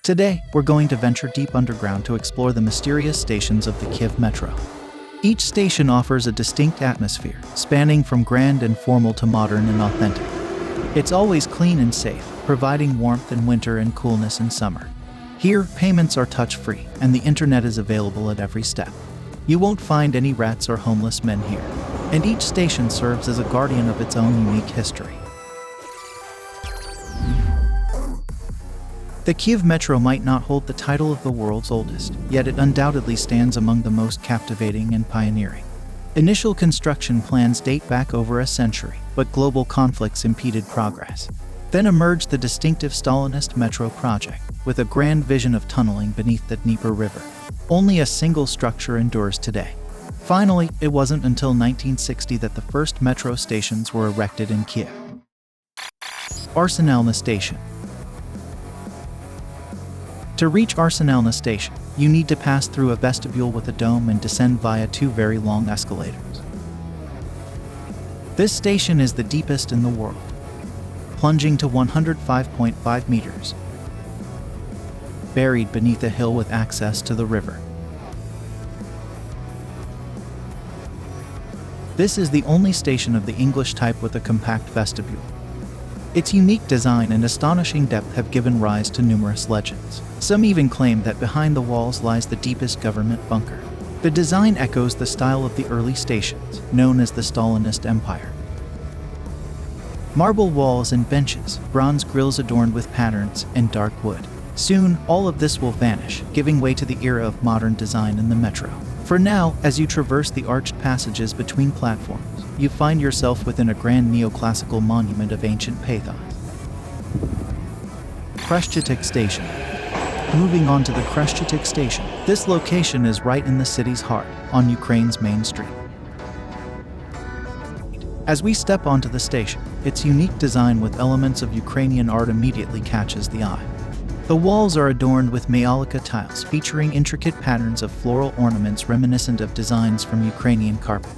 Today, we're going to venture deep underground to explore the mysterious stations of the Kyiv Metro. Each station offers a distinct atmosphere, spanning from grand and formal to modern and authentic. It's always clean and safe, providing warmth in winter and coolness in summer. Here, payments are touch-free, and the internet is available at every step. You won't find any rats or homeless men here, and each station serves as a guardian of its own unique history. The Kyiv Metro might not hold the title of the world's oldest, yet it undoubtedly stands among the most captivating and pioneering. Initial construction plans date back over a century, but global conflicts impeded progress. Then emerged the distinctive Stalinist metro project, with a grand vision of tunneling beneath the Dnieper River. Only a single structure endures today. Finally, it wasn't until 1960 that the first metro stations were erected in Kyiv. Arsenalna Station. To reach Arsenalna Station, you need to pass through a vestibule with a dome and descend via two very long escalators. This station is the deepest in the world, plunging to 105.5 meters, buried beneath a hill with access to the river. This is the only station of the English type with a compact vestibule. Its unique design and astonishing depth have given rise to numerous legends. Some even claim that behind the walls lies the deepest government bunker. The design echoes the style of the early stations, known as the Stalinist Empire. Marble walls and benches, bronze grills adorned with patterns, and dark wood. Soon, all of this will vanish, giving way to the era of modern design in the metro. For now, as you traverse the arched passages between platforms, you find yourself within a grand neoclassical monument of ancient pathos. Kreshchetik Station. Moving on to the Kreshchetik Station. This location is right in the city's heart, on Ukraine's main street. As we step onto the station, its unique design with elements of Ukrainian art immediately catches the eye. The walls are adorned with maiolica tiles featuring intricate patterns of floral ornaments reminiscent of designs from Ukrainian carpet.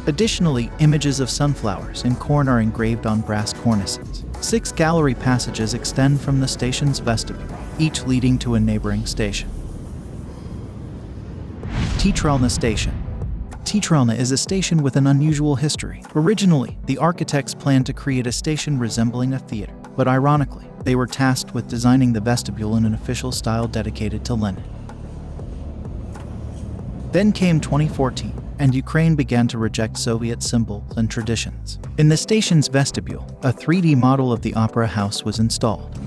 Additionally, images of sunflowers and corn are engraved on brass cornices. 6 gallery passages extend from the station's vestibule, each leading to a neighboring station. Teatralna Station. Teatralna is a station with an unusual history. Originally, the architects planned to create a station resembling a theater, but ironically, they were tasked with designing the vestibule in an official style dedicated to Lenin. Then came 2014, and Ukraine began to reject Soviet symbols and traditions. In the station's vestibule, a 3D model of the Opera House was installed.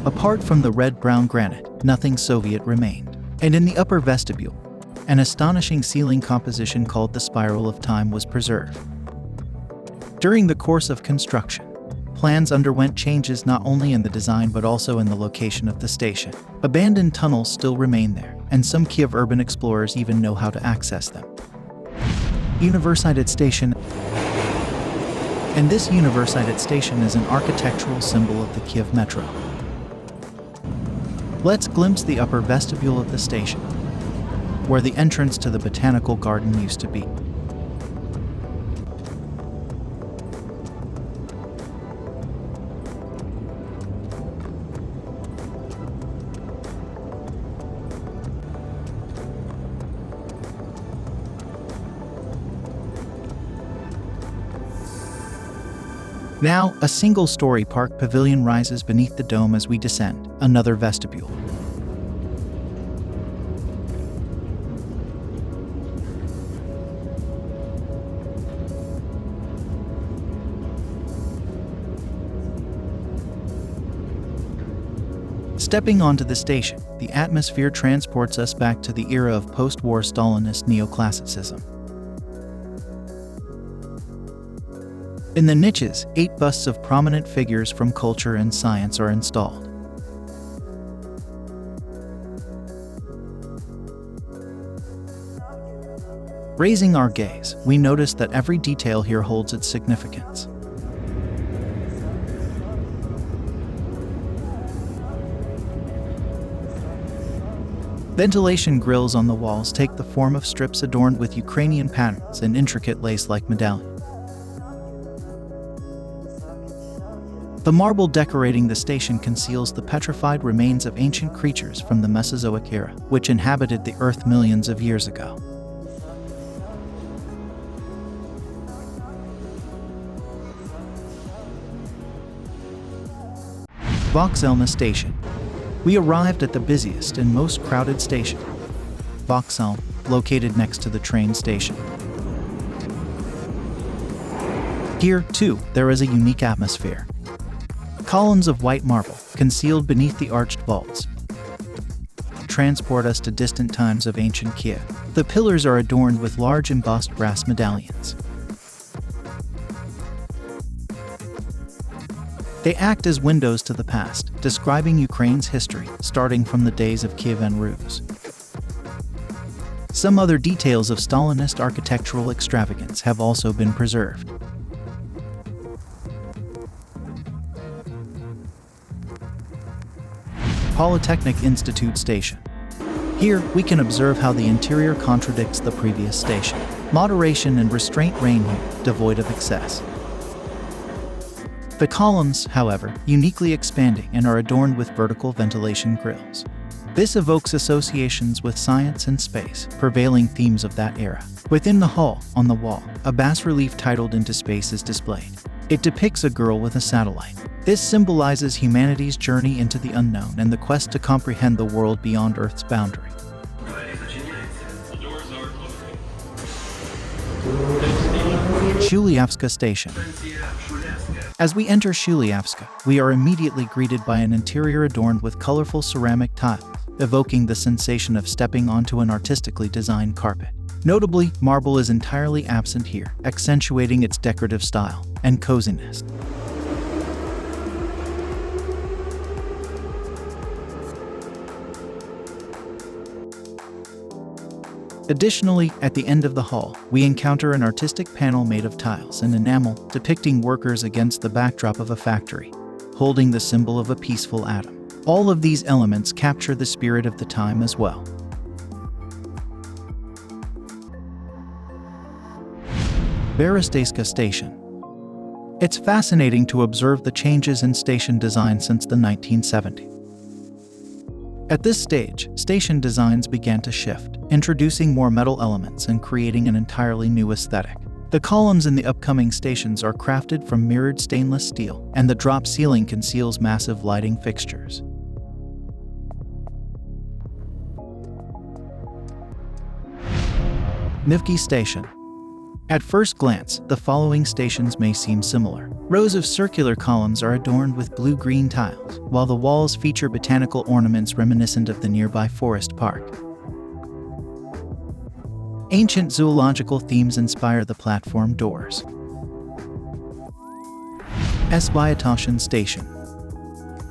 Apart from the red-brown granite, nothing Soviet remained. And in the upper vestibule, an astonishing ceiling composition called the Spiral of Time was preserved. During the course of construction, plans underwent changes not only in the design but also in the location of the station. Abandoned tunnels still remain there, and some Kyiv urban explorers even know how to access them. Universitet Station. And this Universitet Station is an architectural symbol of the Kyiv Metro. Let's glimpse the upper vestibule of the station, where the entrance to the Botanical Garden used to be. Now, a single-story park pavilion rises beneath the dome as we descend, another vestibule. Stepping onto the station, the atmosphere transports us back to the era of post-war Stalinist neoclassicism. In the niches, 8 busts of prominent figures from culture and science are installed. Raising our gaze, we notice that every detail here holds its significance. Ventilation grills on the walls take the form of strips adorned with Ukrainian patterns and intricate lace-like medallions. The marble decorating the station conceals the petrified remains of ancient creatures from the Mesozoic era, which inhabited the Earth millions of years ago. Vokselna Station. We arrived at the busiest and most crowded station, Vokseln, located next to the train station. Here, too, there is a unique atmosphere. Columns of white marble, concealed beneath the arched vaults, transport us to distant times of ancient Kiev. The pillars are adorned with large embossed brass medallions. They act as windows to the past, describing Ukraine's history, starting from the days of Kievan Rus. Some other details of Stalinist architectural extravagance have also been preserved. Polytechnic Institute Station. Here, we can observe how the interior contradicts the previous station. Moderation and restraint reign here, devoid of excess. The columns, however, uniquely expanding and are adorned with vertical ventilation grills. This evokes associations with science and space, prevailing themes of that era. Within the hall, on the wall, a bas-relief titled "Into Space" is displayed. It depicts a girl with a satellite. This symbolizes humanity's journey into the unknown and the quest to comprehend the world beyond Earth's boundary. Shuliavska Station. As we enter Shuliavska, we are immediately greeted by an interior adorned with colorful ceramic tiles, evoking the sensation of stepping onto an artistically designed carpet. Notably, marble is entirely absent here, accentuating its decorative style and coziness. Additionally, at the end of the hall, we encounter an artistic panel made of tiles and enamel depicting workers against the backdrop of a factory, holding the symbol of a peaceful atom. All of these elements capture the spirit of the time as well. Beresteyska Station. It's fascinating to observe the changes in station design since the 1970s. At this stage, station designs began to shift, introducing more metal elements and creating an entirely new aesthetic. The columns in the upcoming stations are crafted from mirrored stainless steel, and the drop ceiling conceals massive lighting fixtures. Nivki Station. At first glance, the following stations may seem similar. Rows of circular columns are adorned with blue-green tiles, while the walls feature botanical ornaments reminiscent of the nearby forest park. Ancient zoological themes inspire the platform doors. Svyatoshan Station.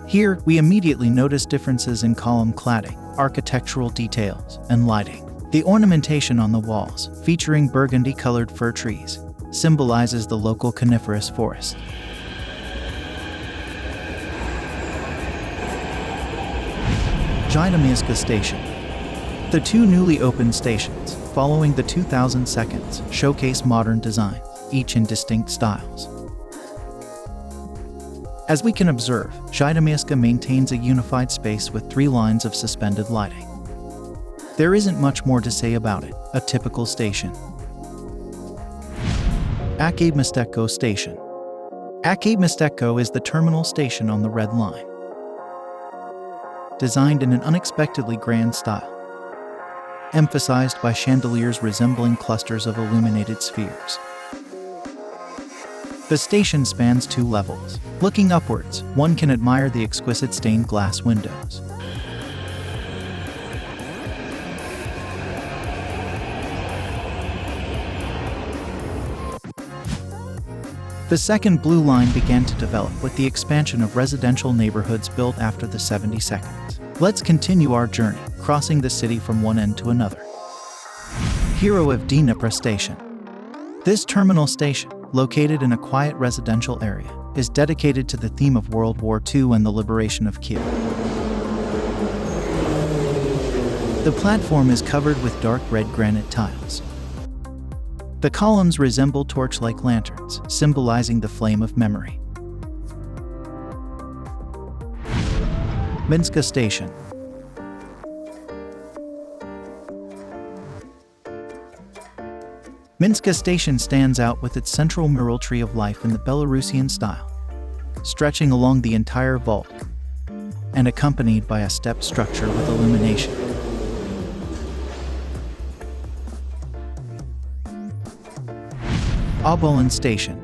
Here, we immediately notice differences in column cladding, architectural details, and lighting. The ornamentation on the walls, featuring burgundy-colored fir trees, symbolizes the local coniferous forest. Zhytomyska Station. The two newly opened stations, following the 2000 seconds, showcase modern design, each in distinct styles. As we can observe, Zhytomyska maintains a unified space with 3 lines of suspended lighting. There isn't much more to say about it, a typical station. Akademisteko Station. Akademisteko is the terminal station on the Red Line. Designed in an unexpectedly grand style, emphasized by chandeliers resembling clusters of illuminated spheres. The station spans 2 levels. Looking upwards, one can admire the exquisite stained glass windows. The second blue line began to develop with the expansion of residential neighborhoods built after the 72nd. Let's continue our journey, crossing the city from one end to another. Hero of Dnipro Station. This terminal station, located in a quiet residential area, is dedicated to the theme of World War II and the liberation of Kyiv. The platform is covered with dark red granite tiles. The columns resemble torch-like lanterns, symbolizing the flame of memory. Minska Station. Minska Station stands out with its central mural tree of life in the Belarusian style, stretching along the entire vault and accompanied by a step structure with illumination. Obolin Station.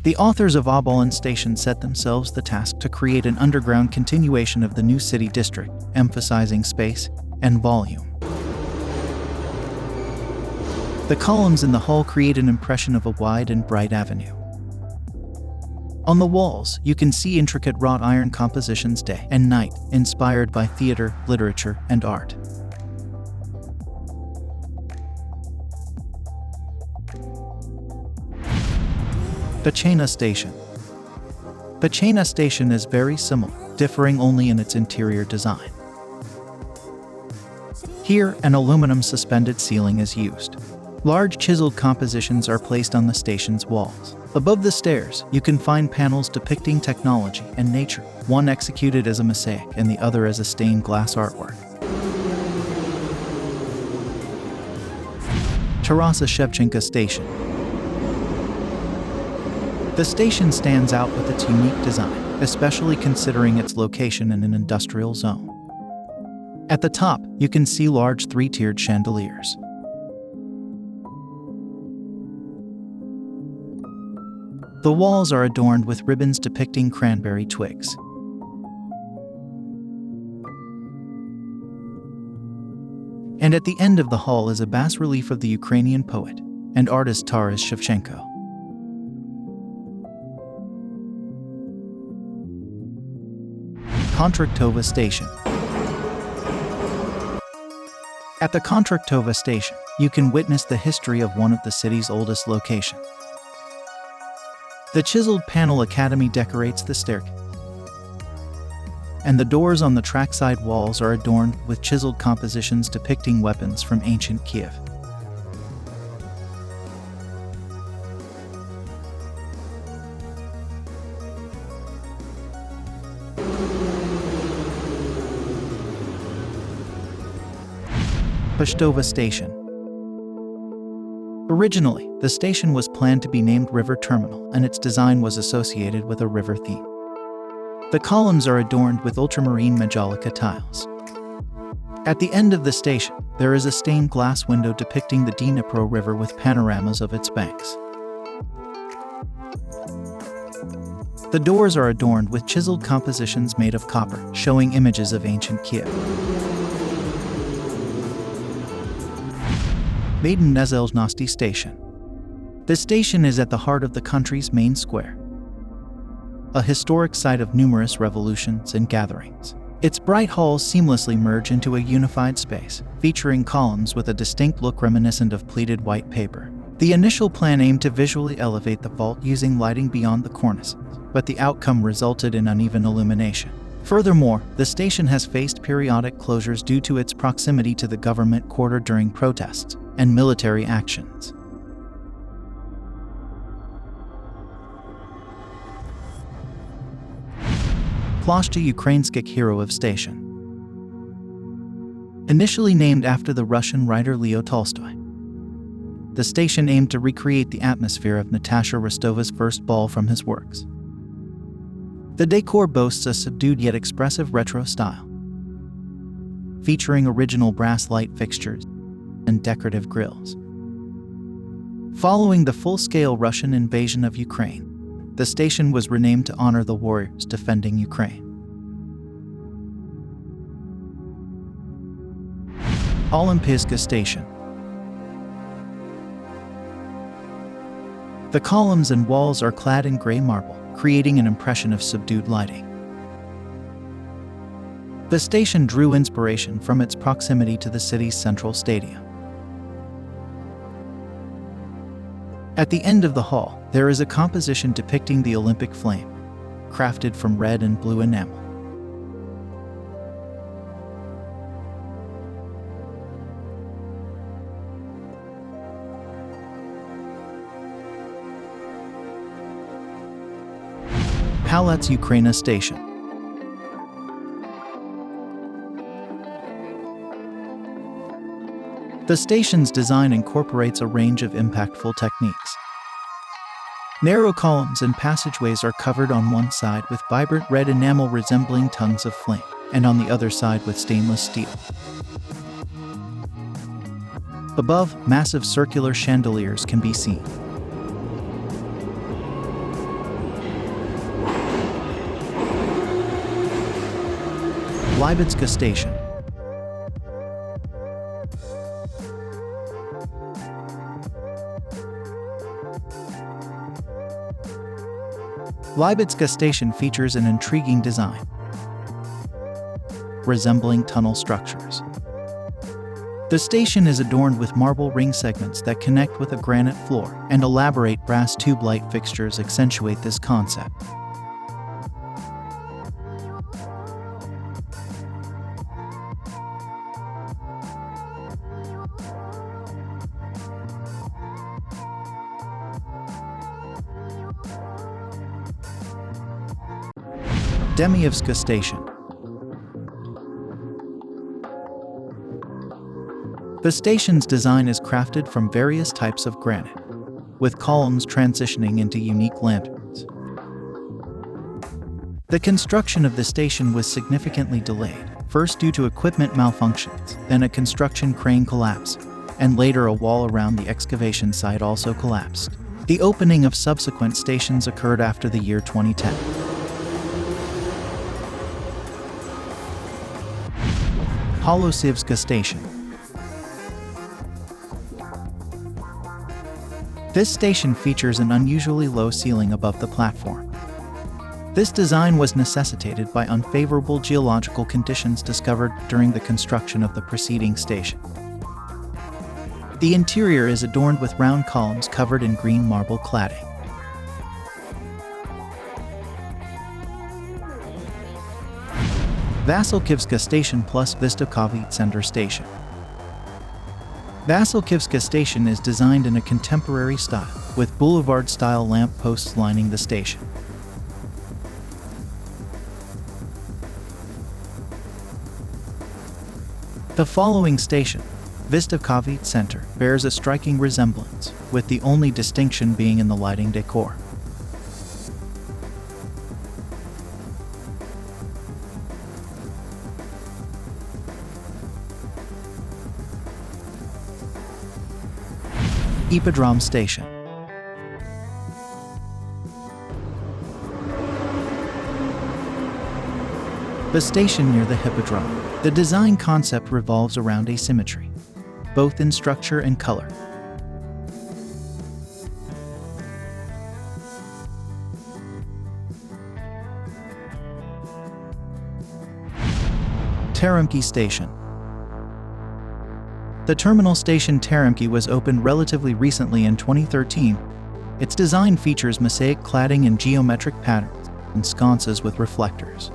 The authors of Obolin Station set themselves the task to create an underground continuation of the new city district, emphasizing space and volume. The columns in the hall create an impression of a wide and bright avenue. On the walls, you can see intricate wrought iron compositions day and night, inspired by theater, literature, and art. Botanical Station. Botanical Station is very similar, differing only in its interior design. Here, an aluminum suspended ceiling is used. Large chiseled compositions are placed on the station's walls. Above the stairs, you can find panels depicting technology and nature, one executed as a mosaic and the other as a stained glass artwork. Tarasa Shevchenko Station. The station stands out with its unique design, especially considering its location in an industrial zone. At the top, you can see large three-tiered chandeliers. The walls are adorned with ribbons depicting cranberry twigs. And at the end of the hall is a bas-relief of the Ukrainian poet and artist Taras Shevchenko. Kontraktova Station. At the Kontraktova Station, you can witness the history of one of the city's oldest locations. The chiseled panel academy decorates the staircase, and the doors on the trackside walls are adorned with chiseled compositions depicting weapons from ancient Kyiv. Pastova Station. Originally, the station was planned to be named River Terminal, and its design was associated with a river theme. The columns are adorned with ultramarine majolica tiles. At the end of the station, there is a stained glass window depicting the Dnipro River with panoramas of its banks. The doors are adorned with chiseled compositions made of copper, showing images of ancient Kyiv. Maiden Nezelzhnosti Station. This station is at the heart of the country's main square, a historic site of numerous revolutions and gatherings. Its bright halls seamlessly merge into a unified space, featuring columns with a distinct look reminiscent of pleated white paper. The initial plan aimed to visually elevate the vault using lighting beyond the cornices, but the outcome resulted in uneven illumination. Furthermore, the station has faced periodic closures due to its proximity to the government quarter during protests and military actions. Ploshcha Ukrainskych Heroiv Station. Initially named after the Russian writer Leo Tolstoy, the station aimed to recreate the atmosphere of Natasha Rostova's first ball from his works. The decor boasts a subdued yet expressive retro style, featuring original brass light fixtures and decorative grilles. Following the full-scale Russian invasion of Ukraine, the station was renamed to honor the warriors defending Ukraine. Olympiyska Station. The columns and walls are clad in gray marble, creating an impression of subdued lighting. The station drew inspiration from its proximity to the city's central stadium. At the end of the hall, there is a composition depicting the Olympic flame, crafted from red and blue enamel. Palats Ukraina Station. The station's design incorporates a range of impactful techniques. Narrow columns and passageways are covered on one side with vibrant red enamel resembling tongues of flame, and on the other side with stainless steel. Above, massive circular chandeliers can be seen. Libidska Station. Libidska Station features an intriguing design, resembling tunnel structures. The station is adorned with marble ring segments that connect with a granite floor, and elaborate brass tube light fixtures accentuate this concept. Demyevska Station. The station's design is crafted from various types of granite, with columns transitioning into unique lanterns. The construction of the station was significantly delayed, first due to equipment malfunctions, then a construction crane collapse, and later a wall around the excavation site also collapsed. The opening of subsequent stations occurred after the year 2010. Holosivska Station. This station features an unusually low ceiling above the platform. This design was necessitated by unfavorable geological conditions discovered during the construction of the preceding station. The interior is adorned with round columns covered in green marble cladding. Vasilkivska Station plus Vystavkovy Center Station. Vasilkivska Station is designed in a contemporary style, with boulevard-style lamp posts lining the station. The following station, Vystavkovy Center, bears a striking resemblance, with the only distinction being in the lighting decor. Hippodrome Station. The station near the Hippodrome. The design concept revolves around asymmetry, both in structure and color. Teremki Station. The terminal station Teremki was opened relatively recently in 2013. Its design features mosaic cladding and geometric patterns, and sconces with reflectors.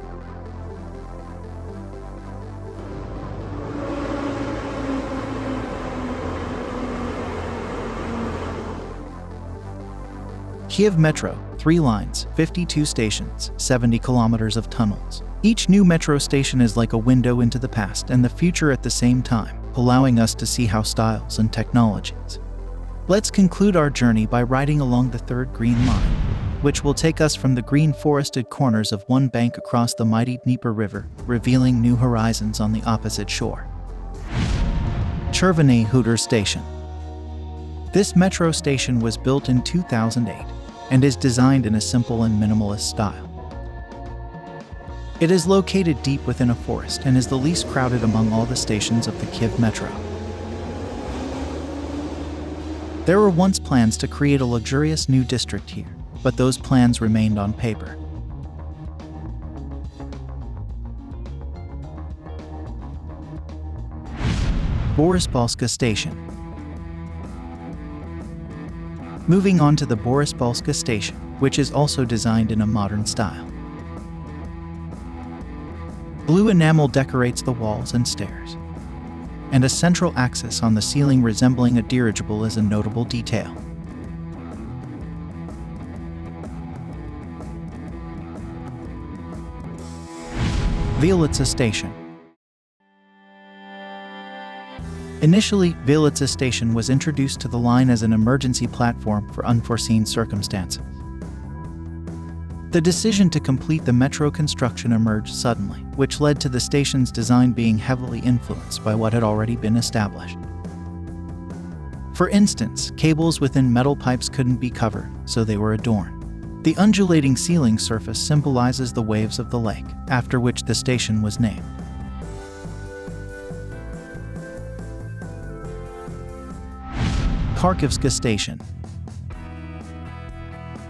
Kyiv Metro, 3 lines, 52 stations, 70 kilometers of tunnels. Each new metro station is like a window into the past and the future at the same time, allowing us to see how styles and technologies. Let's conclude our journey by riding along the third green line, which will take us from the green forested corners of one bank across the mighty Dnieper River, revealing new horizons on the opposite shore. Chervony Hudar Station. This metro station was built in 2008 and is designed in a simple and minimalist style. It is located deep within a forest and is the least crowded among all the stations of the Kyiv Metro. There were once plans to create a luxurious new district here, but those plans remained on paper. Borispolska Station. Moving on to the Borispolska Station, which is also designed in a modern style. Blue enamel decorates the walls and stairs, and a central axis on the ceiling resembling a dirigible is a notable detail. Violitsa Station. Initially, Violitsa Station was introduced to the line as an emergency platform for unforeseen circumstances. The decision to complete the metro construction emerged suddenly, which led to the station's design being heavily influenced by what had already been established. For instance, cables within metal pipes couldn't be covered, so they were adorned. The undulating ceiling surface symbolizes the waves of the lake, after which the station was named. Kharkivska Station.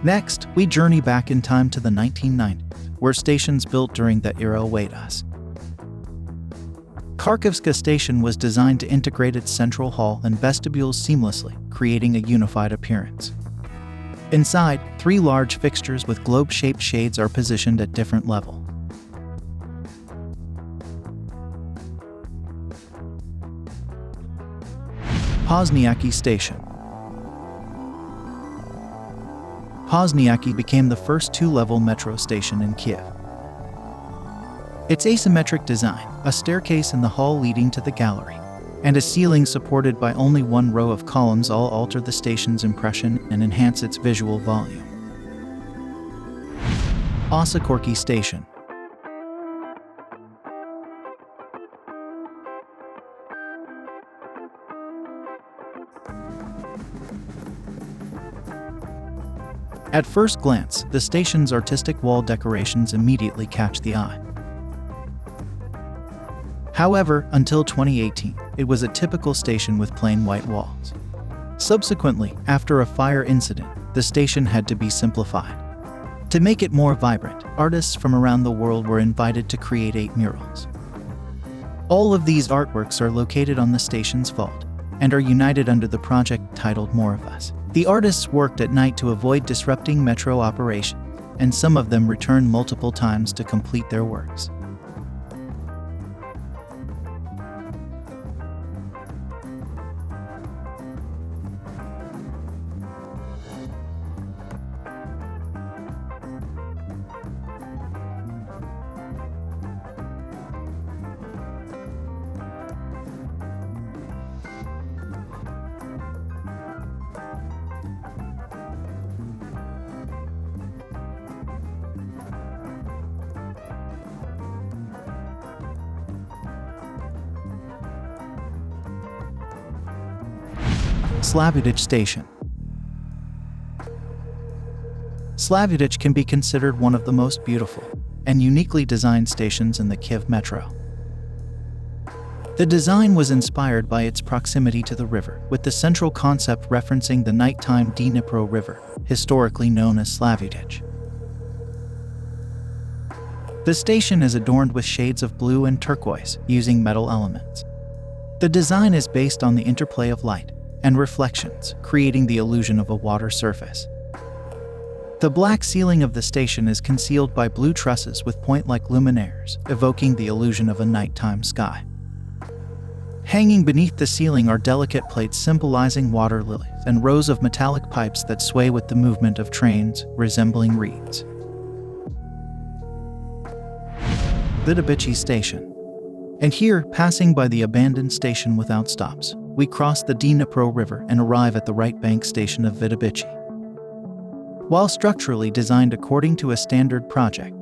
Next, we journey back in time to the 1990s, where stations built during that era await us. Kharkivska Station was designed to integrate its central hall and vestibules seamlessly, creating a unified appearance. Inside, 3 large fixtures with globe-shaped shades are positioned at different levels. Pozniaky Station. Pozniaky became the first 2-level metro station in Kyiv. Its asymmetric design, a staircase in the hall leading to the gallery, and a ceiling supported by only 1 row of columns all alter the station's impression and enhance its visual volume. Osakorki Station. At first glance, the station's artistic wall decorations immediately catch the eye. However, until 2018, it was a typical station with plain white walls. Subsequently, after a fire incident, the station had to be simplified. To make it more vibrant, artists from around the world were invited to create 8 murals. All of these artworks are located on the station's vault and are united under the project titled More of Us. The artists worked at night to avoid disrupting metro operations, and some of them returned multiple times to complete their works. Slavidich Station. Slavidich can be considered one of the most beautiful and uniquely designed stations in the Kyiv Metro. The design was inspired by its proximity to the river, with the central concept referencing the nighttime Dnipro River, historically known as Slavidich. The station is adorned with shades of blue and turquoise, using metal elements. The design is based on the interplay of light and reflections, creating the illusion of a water surface. The black ceiling of the station is concealed by blue trusses with point-like luminaires, evoking the illusion of a nighttime sky. Hanging beneath the ceiling are delicate plates symbolizing water lilies and rows of metallic pipes that sway with the movement of trains, resembling reeds. Vidabichi Station. And here, passing by the abandoned station without stops, we cross the Dnipro River and arrive at the right bank station of Vidabichi. While structurally designed according to a standard project,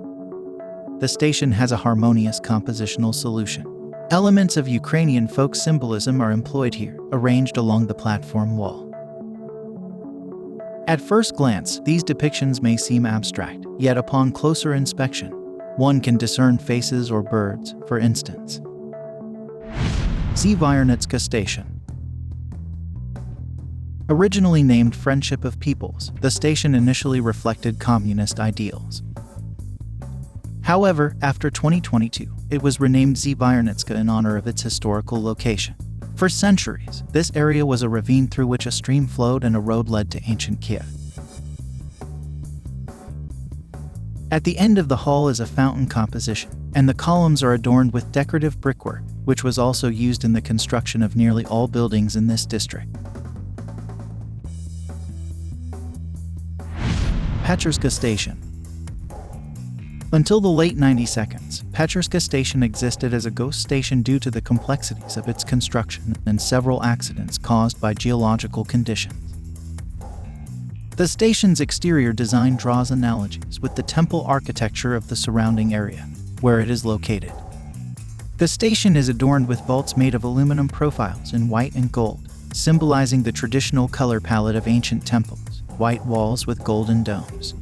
the station has a harmonious compositional solution. Elements of Ukrainian folk symbolism are employed here, arranged along the platform wall. At first glance, these depictions may seem abstract, yet upon closer inspection, one can discern faces or birds, for instance. Syvyrnitska Station. Originally named Friendship of Peoples, the station initially reflected communist ideals. However, after 2022, it was renamed Syvyrnitska in honor of its historical location. For centuries, this area was a ravine through which a stream flowed and a road led to ancient Kiev. At the end of the hall is a fountain composition, and the columns are adorned with decorative brickwork, which was also used in the construction of nearly all buildings in this district. Peczerska Station. Until the late 90s, Petrska Station existed as a ghost station due to the complexities of its construction and several accidents caused by geological conditions. The station's exterior design draws analogies with the temple architecture of the surrounding area, where it is located. The station is adorned with vaults made of aluminum profiles in white and gold, symbolizing the traditional color palette of ancient temples, white walls with golden domes.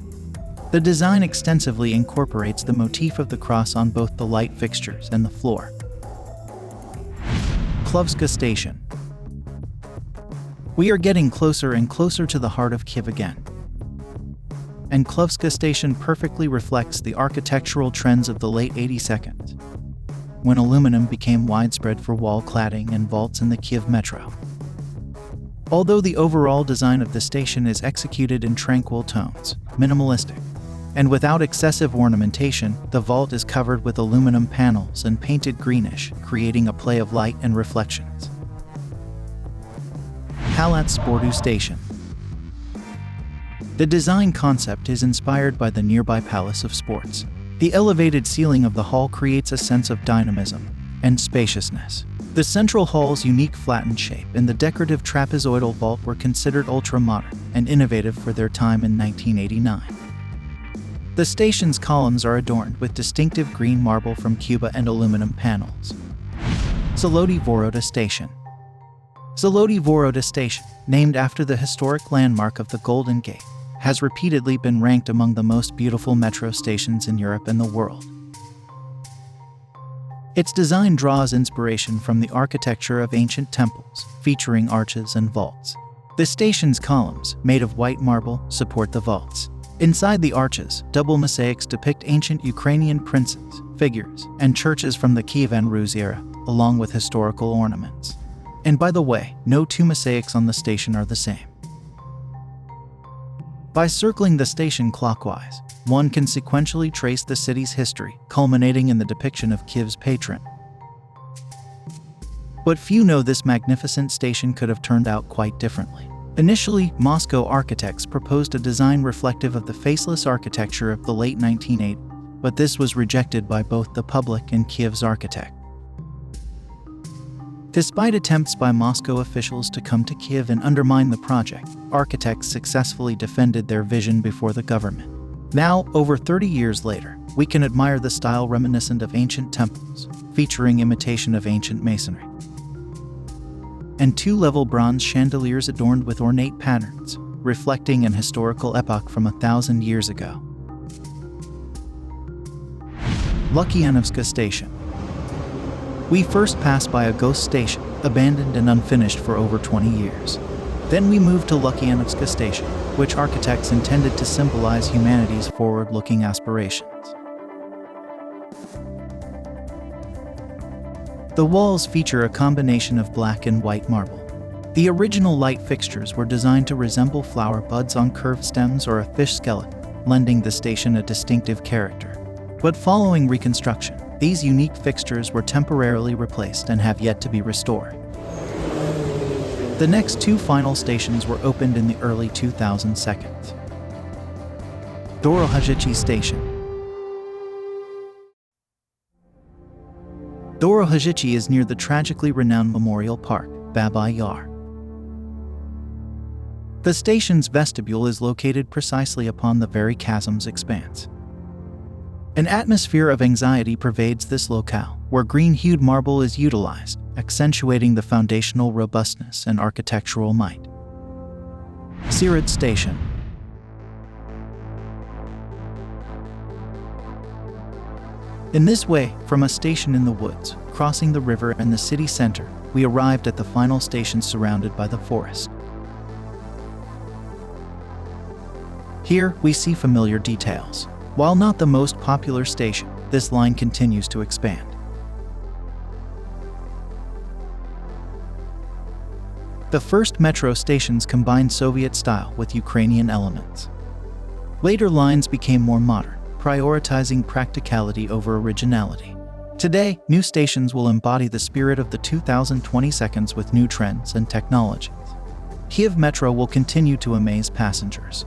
The design extensively incorporates the motif of the cross on both the light fixtures and the floor. Kyiv Station. We are getting closer and closer to the heart of Kyiv again. And Kyiv Station perfectly reflects the architectural trends of the late 80s, when aluminum became widespread for wall cladding and vaults in the Kyiv Metro. Although the overall design of the station is executed in tranquil tones, minimalistic, and without excessive ornamentation, the vault is covered with aluminum panels and painted greenish, creating a play of light and reflections. Palat Sportu Station. The design concept is inspired by the nearby Palace of Sports. The elevated ceiling of the hall creates a sense of dynamism and spaciousness. The central hall's unique flattened shape and the decorative trapezoidal vault were considered ultra-modern and innovative for their time in 1989. The station's columns are adorned with distinctive green marble from Cuba and aluminum panels. Zoloty Voroта Station. Zoloty Vorota Station, named after the historic landmark of the Golden Gate, has repeatedly been ranked among the most beautiful metro stations in Europe and the world. Its design draws inspiration from the architecture of ancient temples, featuring arches and vaults. The station's columns, made of white marble, support the vaults. Inside the arches, double mosaics depict ancient Ukrainian princes, figures, and churches from the Kievan Rus era, along with historical ornaments. And by the way, no two mosaics on the station are the same. By circling the station clockwise, one can sequentially trace the city's history, culminating in the depiction of Kyiv's patron. But few know this magnificent station could have turned out quite differently. Initially, Moscow architects proposed a design reflective of the faceless architecture of the late 1980s, but this was rejected by both the public and Kyiv's architect. Despite attempts by Moscow officials to come to Kyiv and undermine the project, architects successfully defended their vision before the government. Now, over 30 years later, we can admire the style reminiscent of ancient temples, featuring imitation of ancient masonry, and two-level bronze chandeliers adorned with ornate patterns, reflecting an historical epoch from 1,000 years ago. Lukyanovska Station. We first passed by a ghost station, abandoned and unfinished for over 20 years. Then we moved to Lukyanovska Station, which architects intended to symbolize humanity's forward-looking aspirations. The walls feature a combination of black and white marble. The original light fixtures were designed to resemble flower buds on curved stems or a fish skeleton, lending the station a distinctive character. But following reconstruction, these unique fixtures were temporarily replaced and have yet to be restored. The next two final stations were opened in the early 2000s. Dorohozhichi Station. Dorohozhichi is near the tragically renowned memorial park, Babai Yar. The station's vestibule is located precisely upon the very chasm's expanse. An atmosphere of anxiety pervades this locale, where green-hued marble is utilized, accentuating the foundational robustness and architectural might. Syrit Station. In this way, from a station in the woods, crossing the river and the city center, we arrived at the final station surrounded by the forest. Here, we see familiar details. While not the most popular station, this line continues to expand. The first metro stations combined Soviet style with Ukrainian elements. Later lines became more modern, prioritizing practicality over originality. Today, new stations will embody the spirit of the 2022 with new trends and technologies. Kyiv Metro will continue to amaze passengers,